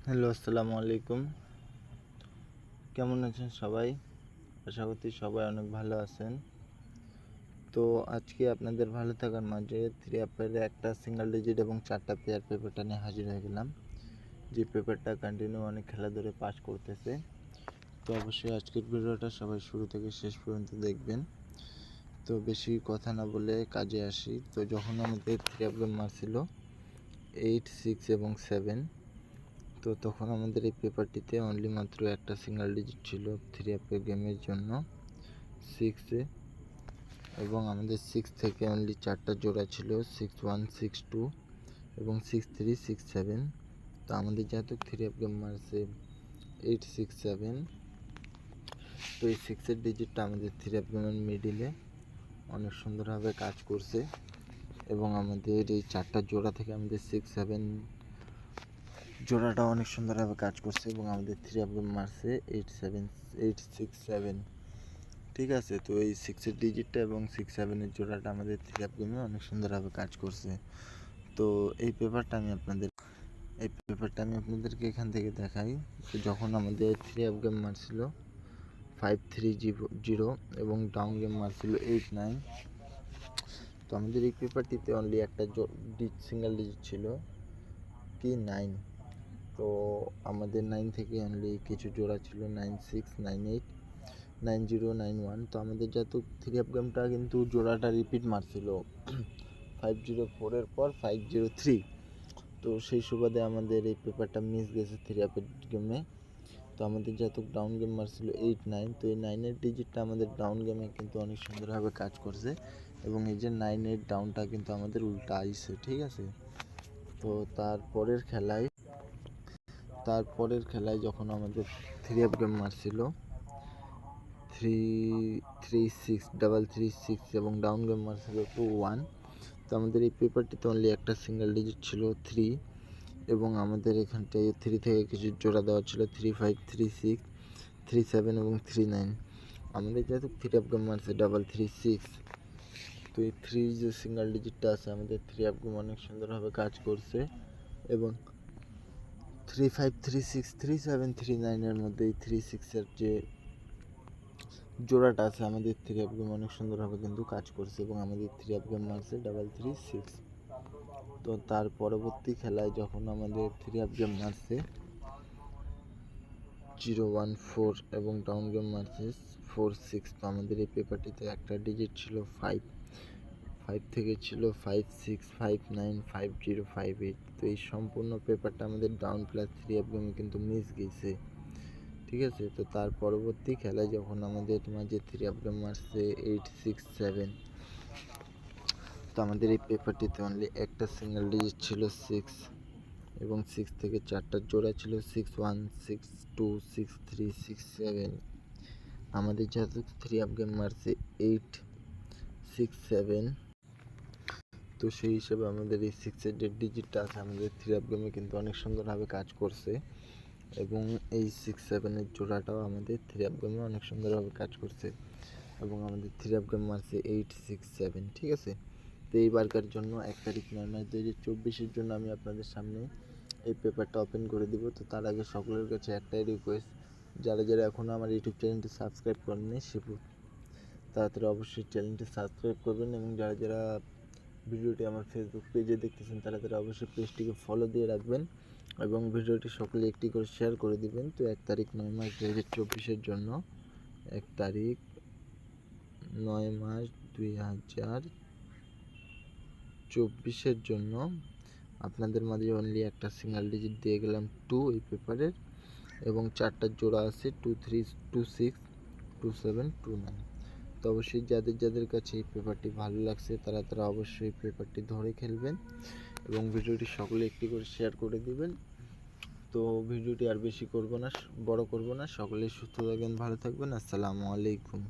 Hello, আসসালামু আলাইকুম। কেমন আছেন সবাই? আশা করছি সবাই অনেক ভালো আছেন। তো আজকে আপনাদের ভালো থাকার মাঝে 3 একটা সিঙ্গেল ডিজিট এবং 4টা পেয়ার পেপারটা নিয়ে হাজির হয়ে গেলাম। যে পেপারটা কন্টিনিউ অনেক খেলা ধরে পাস করতেছে। তো অবশ্যই আজকের ভিডিওটা সবাই শুরু থেকে শেষ পর্যন্ত দেখবেন। তো বেশি কথা না বলে কাজে আসি। তো যখন আমাদের 3 গেম মারছিল 8, 6 এবং 7, তো তখন আমাদের এই পেপারটিতে অনলি মাত্র একটা সিঙ্গেল ডিজিট ছিল 3 গেমের জন্য 6 এবং আমাদের 6 থেকে অনলি 4টা জোড়া ছিল 6-1, 6-2 এবং 6-3, 6-7। তো আমাদের যেহেতু 3 গেম মারছে 8, 6, 7, তো এই 6-এর ডিজিটটা আমাদের 3 গেমের মিডিলে অনেক সুন্দরভাবে কাজ করছে এবং আমাদের এই 4টা জোড়া থেকে আমাদের 6-7 জোড়াটা অনেক সুন্দরভাবে কাজ করছে এবং আমাদের 3 গেম মারছে 8-7, 8-6-7। ঠিক আছে, তো এই 6-এর ডিজিটটা এবং 6-7-এর জোড়াটা আমাদের 3 গেমে অনেক সুন্দরভাবে কাজ করছে। তো এই পেপারটা আমি আপনাদেরকে এখান থেকে দেখাই। তো যখন আমাদের 3 গেম মারছিল 5-3-0 এবং ডাউন গেম মারছিল 8-9, তো আমাদের এই পেপারটিতে অনলি একটা সিঙ্গেল ডিজিট ছিল কি 9। তো আমাদের 9 থেকে অনলি কিছু জোড়া ছিল 9-6, 9-8, 9-0, 9-1। তো আমাদের যেহেতু 3 গেমটা কিন্তু জোড়াটা রিপিট মারছিল 5-0-4 পর 5-0-3, তো সেই সুবাদে আমাদের এই পেপারটা মিস গেছে 3 গেমে। তো আমাদের যেহেতু ডাউন গেম মারছিল 8-9, তো এই 9-এর ডিজিটটা আমাদের ডাউন গেমে কিন্তু অনেক সুন্দরভাবে কাজ করছে এবং এই যে 9-8 ডাউনটা কিন্তু আমাদের উল্টা আইছে। ঠিক আছে, তো তারপরের যখন আমাদের 3 গেম মারছিল 3-3-6 এবং ডাউন গেম মারছিল 2-1, তো আমাদের এই পেপারটিতে অনলি একটা সিঙ্গেল ডিজিট ছিল 3 এবং আমাদের এখানটায় 3 থেকে কিছু জোড়া দেওয়া ছিল 3-5, 3-6, 3-7 এবং 3-9। আমাদের যেহেতু 3 গেম মারছে 3-3-6, তো এই 3 যে সিঙ্গেল ডিজিটটা আছে আমাদের 3 গেম অনেক সুন্দরভাবে কাজ করছে এবং 3-5, 3-6, 3-7, 3-9-এর মধ্যে এই 3-6-এর যে জোড়াটা আছে আমাদের 3 গেম অনেক সুন্দরভাবে কিন্তু কাজ করছে এবং আমাদের 3 গেম মারছে 3-3-6। তো তার পরবর্তী খেলায় যখন আমাদের 3 গেম মারছে 0-1-4 এবং ডাউন গেম মারছে 4-6, তো আমাদের এই পেপারটিতে একটা ডিজিট ছিল 5 থেকে ছিল 5-6, 5-9, 5-0, 5-8। তো এই সম্পূর্ণ পেপারটা আমাদের ডাউন প্লাস 3 গেমে কিন্তু মিস গেছে। ঠিক আছে, তো তার পরবর্তী খেলায় যখন আমাদের মাঝে 3 গেম মারছে 8-6-7, তো আমাদের এই পেপারটিতে অনলি একটা সিঙ্গেল ডিজিট ছিল 6 এবং 6 থেকে 4টা জোড়া ছিল 6-1, 6-2, 6-3, 6-7। আমাদের যেহেতু 3 গেম মারছে 8-6-7, তো সেই হিসেবে আমাদের এই 6-এর যে ডিজিটটা আছে আমাদের 3 গেমে কিন্তু অনেক সুন্দরভাবে কাজ করছে এবং এই 6-7-এর জোড়াটাও আমাদের 3 গেমে অনেক সুন্দরভাবে কাজ করছে এবং আমাদের 3 গেম মারছে 8-6-7। ঠিক আছে, তো এইবারকার জন্য 1 তারিখ 9 মাস 2024-এর জন্য আমি আপনাদের সামনে এই পেপারটা ওপেন করে দিব। তো তার আগে সকলের কাছে একটাই রিকোয়েস্ট, যারা এখনও আমার ইউটিউব চ্যানেলটি সাবস্ক্রাইব করেননি তাড়াতাড়ি অবশ্যই চ্যানেলটি সাবস্ক্রাইব করবেন এবং যারা ভিডিওটি আমার ফেসবুক পেজে দেখতেছেন তারা অবশ্যই পেজটিকে ফলো দিয়ে রাখবেন এবং ভিডিওটি সকলে একটি করে শেয়ার করে দিবেন। তো 1 তারিখ 9 মাস 2024-এর জন্য 1 তারিখ 9 মাস 2024-এর জন্য আপনাদের মাঝে অনলি একটা সিঙ্গেল ডিজিট দিয়ে গেলাম 2 এই পেপারের এবং 4টা জোড়া আছে 2-3, 2-6, 2-7, 2-9। তো অবশ্যই যাদের কাছে এই পেপারটি ভালো লাগছে তারা অবশ্যই পেপারটি ধরে খেলবেন এবং ভিডিওটি সকলে একটি করে শেয়ার করে দিবেন। তো ভিডিওটি আর বেশি বড় করব না। সকলেই সুস্থ থাকবেন, ভালো থাকবেন। আসসালামু আলাইকুম।